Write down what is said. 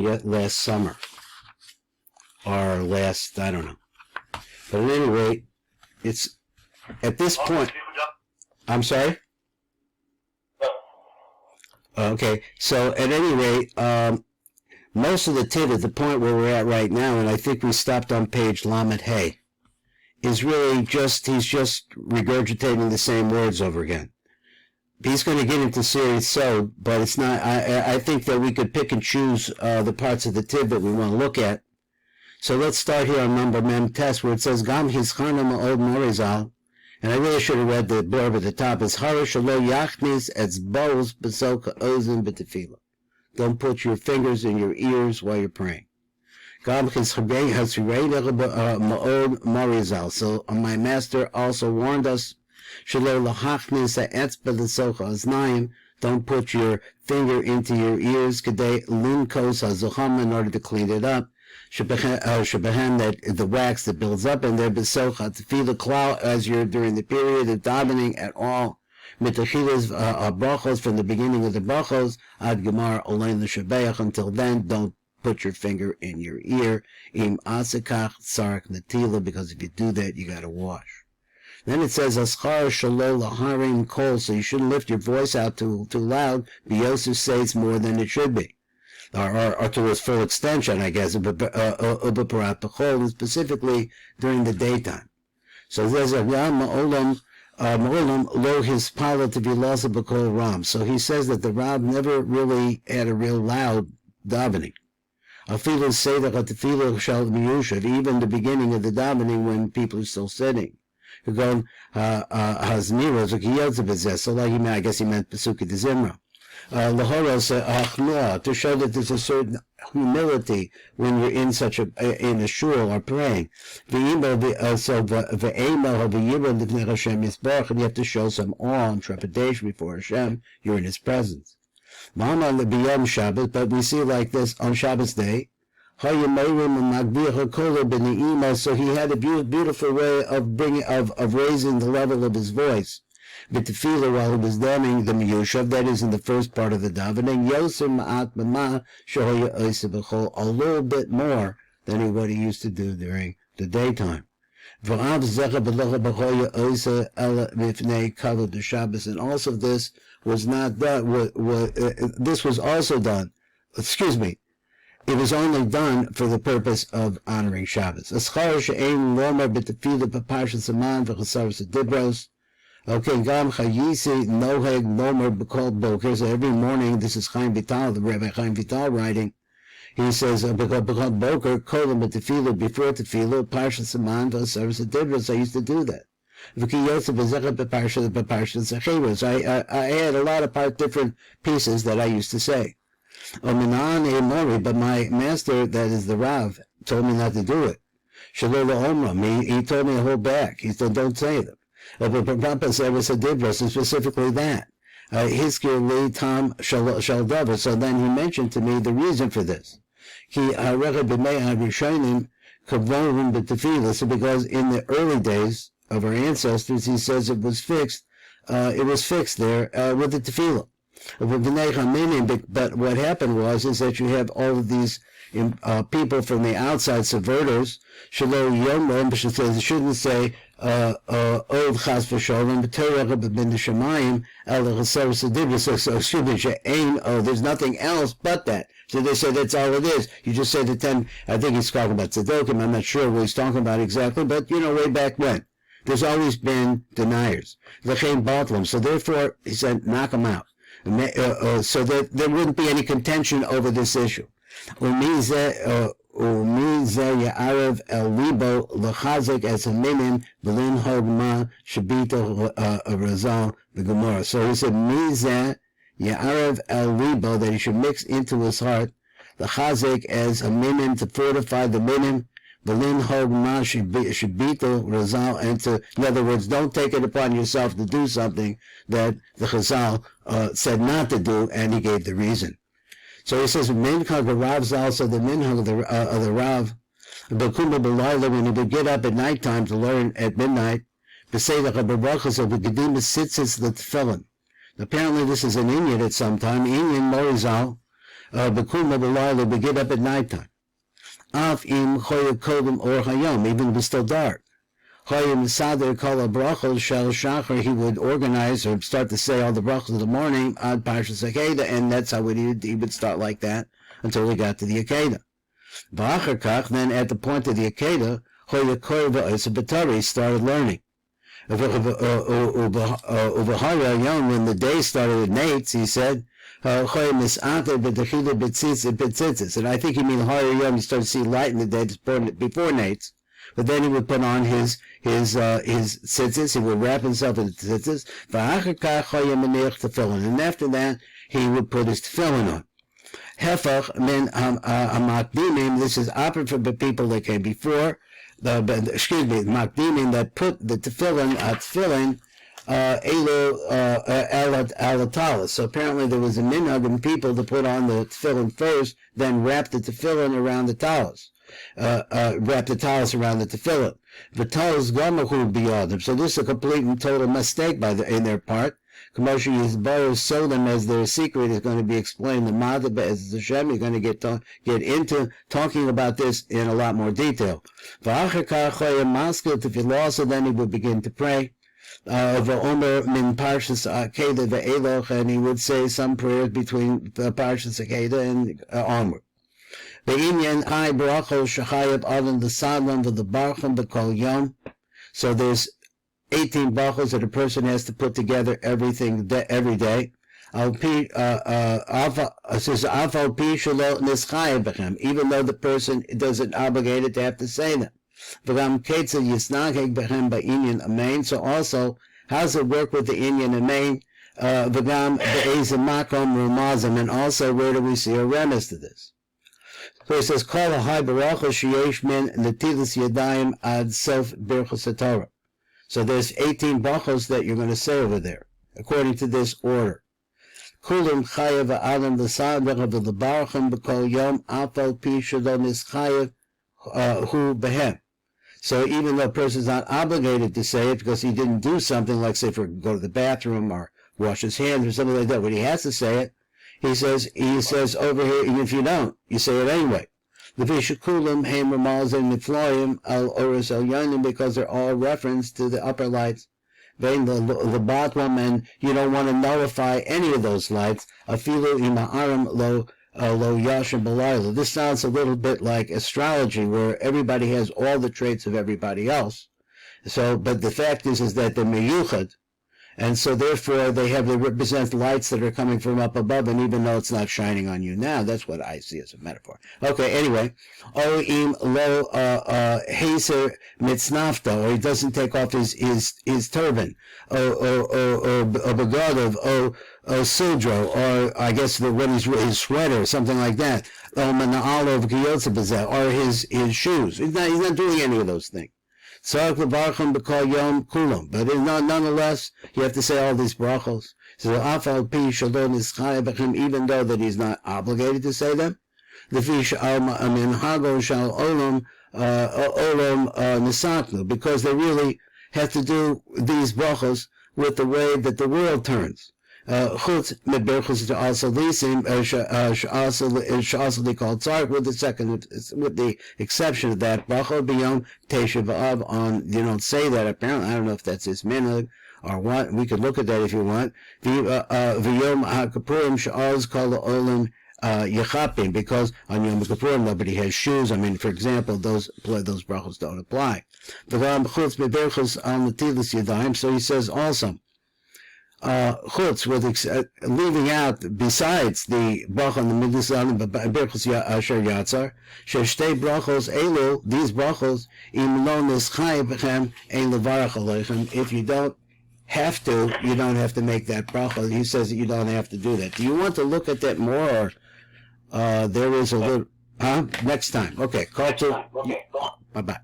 last summer. Or last, I don't know. But at any rate, it's at this point. I'm sorry? Okay, so at any rate, most of the tid at the point where we're at right now, and I think we stopped on page Lamed Hey, is really he's just regurgitating the same words over again. He's going to get into series so, but it's not, I think that we could pick and choose the parts of the tid that we want to look at. So let's start here on number mem test where it says, Gam hischarna ma'od morizal, and I really should have read the blurb at the top. It's Harish Shalo Yachnis Etzbos Besoka Ozim B'Tefila. Don't put your fingers in your ears while you're praying. Gam Chizchabei Hasirei Ma'od Morizal. So my master also warned us, Shalo Lahachnis Etzba Besoka Oznaim. Don't put your finger into your ears. Kedei Linkos HaZocham in order to clean it up. Shabahan, that the wax that builds up in there, besocha tefillah klal as you're during the period of davening at all. Mitachilas brachos from the beginning of the brachos ad gemar olein l'shabeach. Until then, don't put your finger in your ear. Im asekach sarak natila, because if you do that, you got to wash. Then it says aschar shalol laharim kol, so you shouldn't lift your voice out too loud. Biyosef says more than it should be. Or to its full extension, I guess, specifically during the daytime. So there's a Ram Ma'olam lo his pilot to be lost b'kol Ram. So he says that the Rab never really had a real loud davening. Afilu Seder Atfilu Shal Miyushav, even the beginning of the davening when people are still sitting. Going Hazmira Zakiyotza, so like I guess he meant Pesuki de Zimra. To show that there's a certain humility when you're in in a shul or praying. And you have to show some awe and trepidation before Hashem. You're in His presence. But we see like this on Shabbos day. So he had a beautiful way of raising the level of his voice. But tefillah while he was davening the miyushav, that is in the first part of the davening, a little bit more than what he used to do during the daytime. And also this was not done. This was also done. Excuse me. It was only done for the purpose of honoring Shabbos. Okay, Gam Chayisi Noheg Nomer B'Kol Boker. So every morning, this is Chaim Vital, the Rabbi Chaim Vital writing. He says B'Kol Boker Kolam B'Tefillah before Tefillah Parsha Saman V'Service Dibros. I used to do that. I had a lot of different pieces that I used to say. But my master, that is the Rav, told me not to do it. Shalom Omram. He told me to hold back. He said, don't say them. Specifically that. Hiskir Li Tam Shaldava. So then he mentioned to me the reason for this. So because in the early days of our ancestors, he says it was fixed there with the tefillah. But what happened is that you have all of these people from the outside, subverters, shouldn't say Ov Chas V'Sholem B'Torah B'Bin Shemayim El Chasar. So there's nothing else but that. So they say that's all it is. You just say the 10. I think he's talking about Tzedokim. I'm not sure what he's talking about exactly, but way back when. There's always been deniers. So therefore, he said, knock them out. So that there wouldn't be any contention over this issue. Ya'arav el libo l'chazek as a minin v'lin hogma shabita razal the Gemara. So he said, Mizeh Ya'arav el libo, that he should mix into his heart l'chazek as a minin, to fortify the minin, v'lin hogma shabita razal, and to, in other words, don't take it upon yourself to do something that the Chazal said not to do, and he gave the reason. So he says, Minchag the Rav's also the minhag of the Rav, when he would get up at nighttime to learn at midnight, apparently this is an Inyan at some time, Inyan Morizal, B'kulma b'layla, we get up at nighttime. Af im choya kodem or hayom, even if it was still dark. Choya misader kol brachos shel shachar, he would organize or start to say all the brachos of the morning ad parshas Akedah, and that's how he would start like that until he got to the Akedah. V'achar kach, then at the point of the Akedah, choya korva is a B'tari, he started learning. When the day started at Nates, he said, and I think he means Hayom, he started to see light in the day before Nates, but then he would put on his tzitzis, he would wrap himself in the tzitzis, and after that, he would put his tefillin on. Hefach min hamakdimim, this is opposite for the people that came before, makdimim, that put the tefillin alatalis. So apparently there was a minhag in people to put on the tefillin first, then wrap the tefillin around the talis. Wrap the talis around the tefillin. The talis gamahu biyadam. So this is a complete and total mistake in their part. Commercial Yisbarah sold them as their secret is going to be explained. The Madhab as Hashem, you're going to get into talking about this in a lot more detail. So then he would begin to pray. And he would say some prayers between Parshas Akedah and onward. So there's 18 brachos that a person has to put together every day. Even though the person doesn't obligated to have to say them. So also, how does it work with the inyan amain? And also, where do we see a remiss to this? So it says, "Kol ha'hai baracha sheyesh min netilas yadayim ad sof birchos haTorah." So there's 18 brachos that you're going to say over there, according to this order. Kulim chayav adam l'sadach v'lebarachim b'kol yom afal pi shelo nischayav hu behem. So even though a person is not obligated to say it because he didn't do something like, say, for go to the bathroom or wash his hands or something like that, when he has to say it, he says over here, even if you don't, you say it anyway. Because they're all referenced to the upper lights, the bottom, and you don't want to nullify any of those lights. This sounds a little bit like astrology, where everybody has all the traits of everybody else. So, but the fact is that they're meyuchad, and so therefore they represent lights that are coming from up above, and even though it's not shining on you now, that's what I see as a metaphor. Okay, anyway, Oim lo haser mitznafta, or he doesn't take off his turban, or begadov, or sudro, or I guess his sweater, or something like that, or his shoes. He's not doing any of those things. But nonetheless, you have to say all these brachos. So even though that he's not obligated to say them, because they really have to do these brachos with the way that the world turns. Chutz meberchos also lisim also called tzarek with the exception of that bracha b'yom Tisha B'av on, you don't say that apparently. I don't know if that's his minhag or what. We could look at that if you want. V'yom ha'kapurim she'oz kol ha'olim yechapim, because on Yom Kippurim nobody has shoes. I mean, for example, those brachos don't apply. V'gam chutz meberchos al netilas yadayim. So he says also, chutz, with leaving out, besides the bracha on the mitzvah berchos asher yatzar, sheshtei brachos elu, these brachos, im lo nischai bechem ein levarach aleichem. If you don't have to, you don't have to make that bracha. He says that you don't have to do that. Do you want to look at that more, or there is a little, next time. Okay, call to, bye-bye.